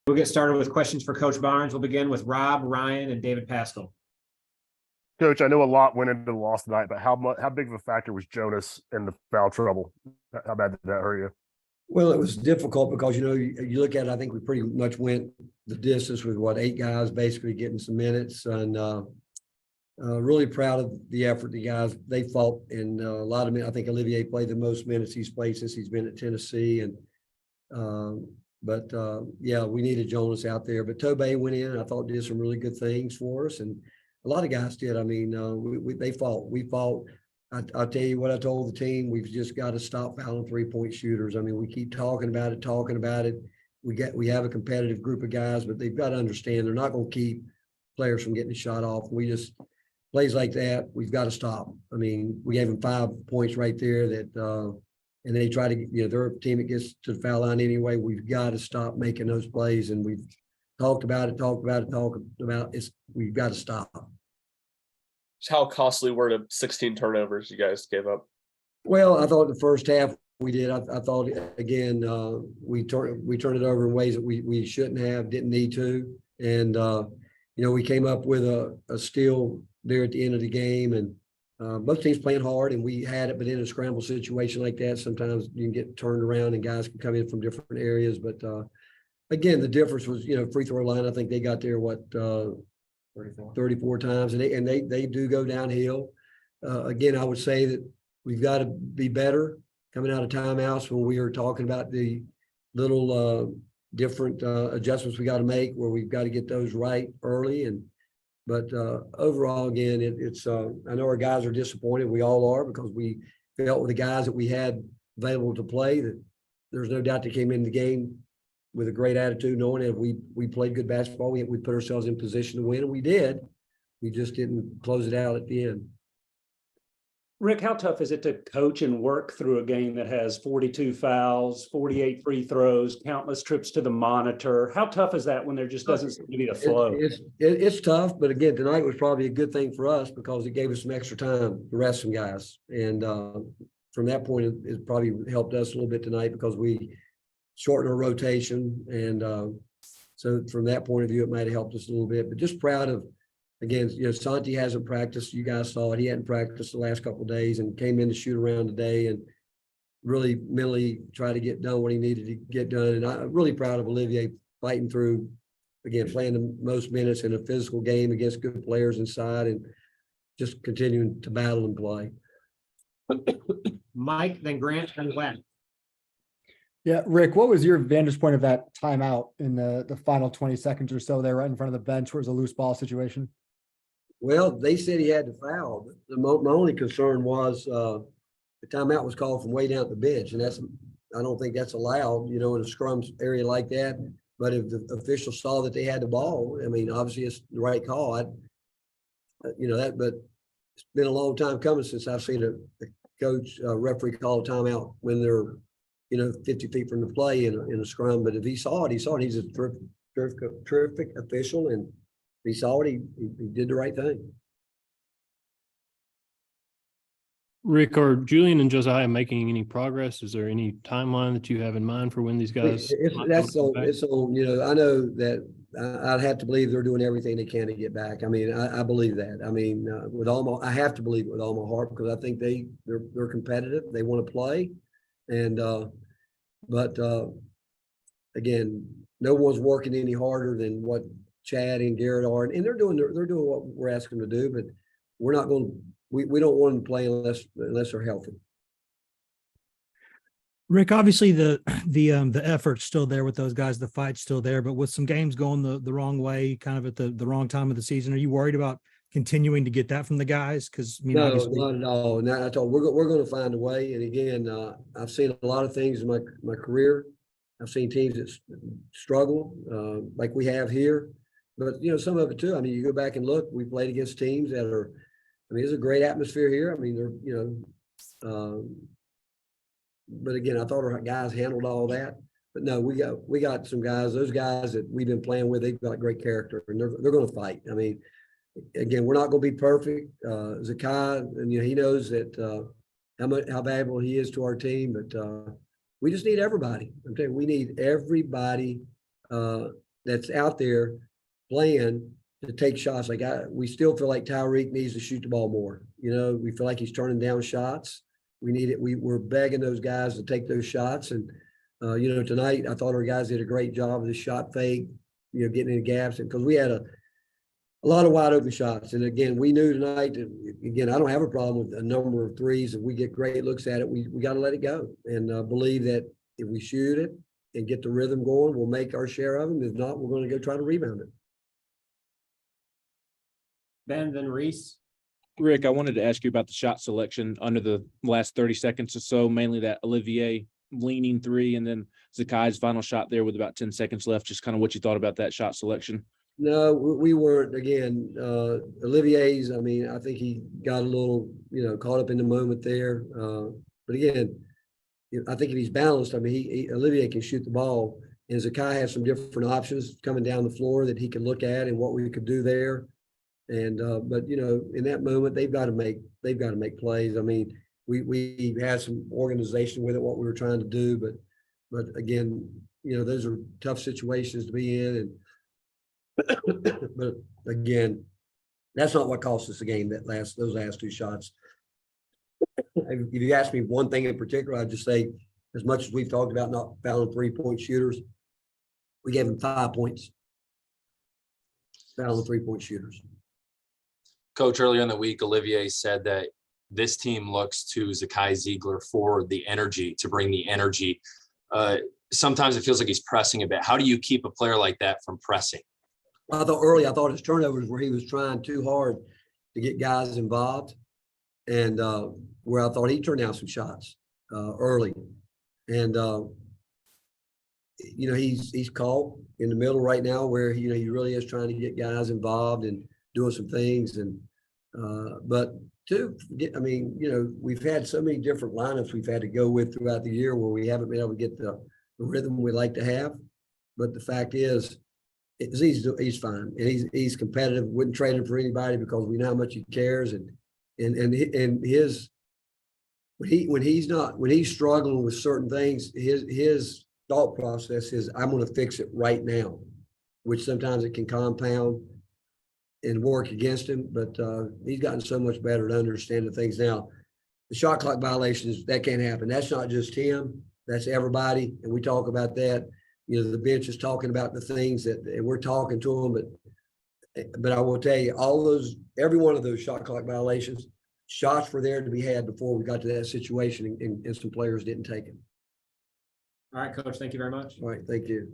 We'll get started with questions for Coach Barnes. We'll begin with Rob, Ryan, and David Pascal. Coach, I know a lot went into the loss tonight, but how big of a factor was Jonas in the foul trouble? How bad did that hurt you? Well, it was difficult because, you look at it, I think we pretty much went the distance with 8 guys basically getting some minutes, and really proud of the effort the guys, they fought, and a lot of men. I think Olivier played the most minutes he's played since he's been at Tennessee, and yeah, we needed Jonas out there, but Tobey went in and I thought did some really good things for us, and a lot of guys did. I mean, they fought. We fought. I'll tell you what I told the team. We've just got to stop fouling 3-point shooters. I mean, we keep talking about it. We have a competitive group of guys, but they've got to understand they're not going to keep players from getting a shot off. We just plays like that. We've got to stop. I mean, we gave them 5 points right there that, and they try to, they're a team that gets to the foul line anyway. We've got to stop making those plays, and we've talked about it. We've got to stop. How costly were the 16 turnovers you guys gave up? Well, I thought the first half we did. I thought, again, we turned it over in ways that we shouldn't have, didn't need to. And, we came up with a steal there at the end of the game, and both teams playing hard, and we had it, but in a scramble situation like that, sometimes you can get turned around and guys can come in from different areas. But again, the difference was, free throw line. I think they got there, 34 times, and they do go downhill. Again, I would say that we've got to be better coming out of timeouts when we are talking about the little different adjustments we got to make, where we've got to get those right early. But overall, again, it's I know our guys are disappointed. We all are, because we felt with the guys that we had available to play that there's no doubt they came in the game with a great attitude, knowing that we played good basketball. We put ourselves in position to win, and we did. We just didn't close it out at the end. Rick, how tough is it to coach and work through a game that has 42 fouls, 48 free throws, countless trips to the monitor? How tough is that when there just doesn't seem to be a flow? It's tough, but again, tonight was probably a good thing for us because it gave us some extra time to rest some guys. And from that point, it probably helped us a little bit tonight because we shortened our rotation. And so from that point of view, it might have helped us a little bit. But just proud of, again, Santi hasn't practiced. You guys saw it. He hadn't practiced the last couple of days and came in to shoot around today and really mentally try to get done what he needed to get done. And I'm really proud of Olivier fighting through, again, playing the most minutes in a physical game against good players inside and just continuing to battle and play. Mike, then Grant, and Glenn. Yeah, Rick, what was your vantage point of that timeout in the final 20 seconds or so there right in front of the bench where it was a loose ball situation? Well, they said he had to foul. But my only concern was the timeout was called from way down at the bench, and I don't think that's allowed, in a scrum area like that. But if the officials saw that they had the ball, I mean, obviously it's the right call. But it's been a long time coming since I've seen a coach, referee call a timeout when they're 50 feet from the play in a scrum. But if he saw it, He's a terrific official, and if he saw it, he did the right thing. Rick, are Julian and Josiah making any progress? Is there any timeline that you have in mind for when these guys? It's on. I know that I'd have to believe they're doing everything they can to get back. I mean, I believe that. I mean, I have to believe it with all my heart, because I think they're competitive. They want to play. And again, no one's working any harder than what Chad and Garrett are, and they're doing what we're asking them to do. But we're not going. We don't want them to play unless they're healthy. Rick, obviously the effort's still there with those guys, the fight's still there, but with some games going the wrong way, kind of at the wrong time of the season, are you worried about continuing to get that from the guys? Because no, not at all. Not at all. We're going to find a way. And again, I've seen a lot of things in my career. I've seen teams that struggle like we have here, but some of it too. I mean, you go back and look. We played against teams that are. I mean, there's a great atmosphere here. I mean, they're but again, I thought our guys handled all that. But no, we got some guys. Those guys that we've been playing with, they've got great character, and they're going to fight. I mean. Again, we're not going to be perfect. Zakai, and he knows that how valuable he is to our team. But we just need everybody. I'm telling you, we need everybody that's out there playing to take shots. Like we still feel like Tyreek needs to shoot the ball more. You know, we feel like he's turning down shots. We need it. We're begging those guys to take those shots. And, you know, tonight I thought our guys did a great job of the shot fake, you know, getting in the gaps. And because we had a lot of wide open shots. And again, we knew tonight that, again, I don't have a problem with a number of threes. If we get great looks at it, we got to let it go and believe that if we shoot it and get the rhythm going, we'll make our share of them. If not, we're going to go try to rebound it. Ben, then Reese. Rick, I wanted to ask you about the shot selection under the last 30 seconds or so, mainly that Olivier leaning three and then Zakai's final shot there with about 10 seconds left. Just kind of what you thought about that shot selection. No, we weren't. Again, Olivier's, I mean, I think he got a little, you know, caught up in the moment there. But again, I think if he's balanced, I mean, Olivier can shoot the ball. And Zakai has some different options coming down the floor that he can look at and what we could do there. And but you know, in that moment, they've got to make plays. I mean, we had some organization with it, what we were trying to do, but again, you know, those are tough situations to be in. And but again, that's not what cost us the game. Those last two shots. If you ask me one thing in particular, I'd just say, as much as we've talked about not fouling 3-point shooters, we gave them 5 points. Fouling 3-point shooters. Coach, earlier in the week, Olivier said that this team looks to Zakai Ziegler for the energy, to bring the energy. Sometimes it feels like he's pressing a bit. How do you keep a player like that from pressing? I thought his turnovers where he was trying too hard to get guys involved, and where I thought he turned down some shots early. And you know, he's caught in the middle right now where you know he really is trying to get guys involved and doing some things. And but too, I mean, you know, we've had so many different lineups we've had to go with throughout the year where we haven't been able to get the rhythm we like to have. But the fact is, he's fine and he's competitive. Wouldn't trade him for anybody because we know how much he cares. And his when he's struggling with certain things, his thought process is, I'm going to fix it right now, which sometimes it can compound and work against him, but he's gotten so much better to understand the things now. The shot clock violations, that can't happen. That's not just him, that's everybody. And we talk about that. You know, the bench is talking about the things that we're talking to them, but I will tell you, every one of those shot clock violations, shots were there to be had before we got to that situation, and some players didn't take them. All right, Coach, thank you very much. All right, thank you.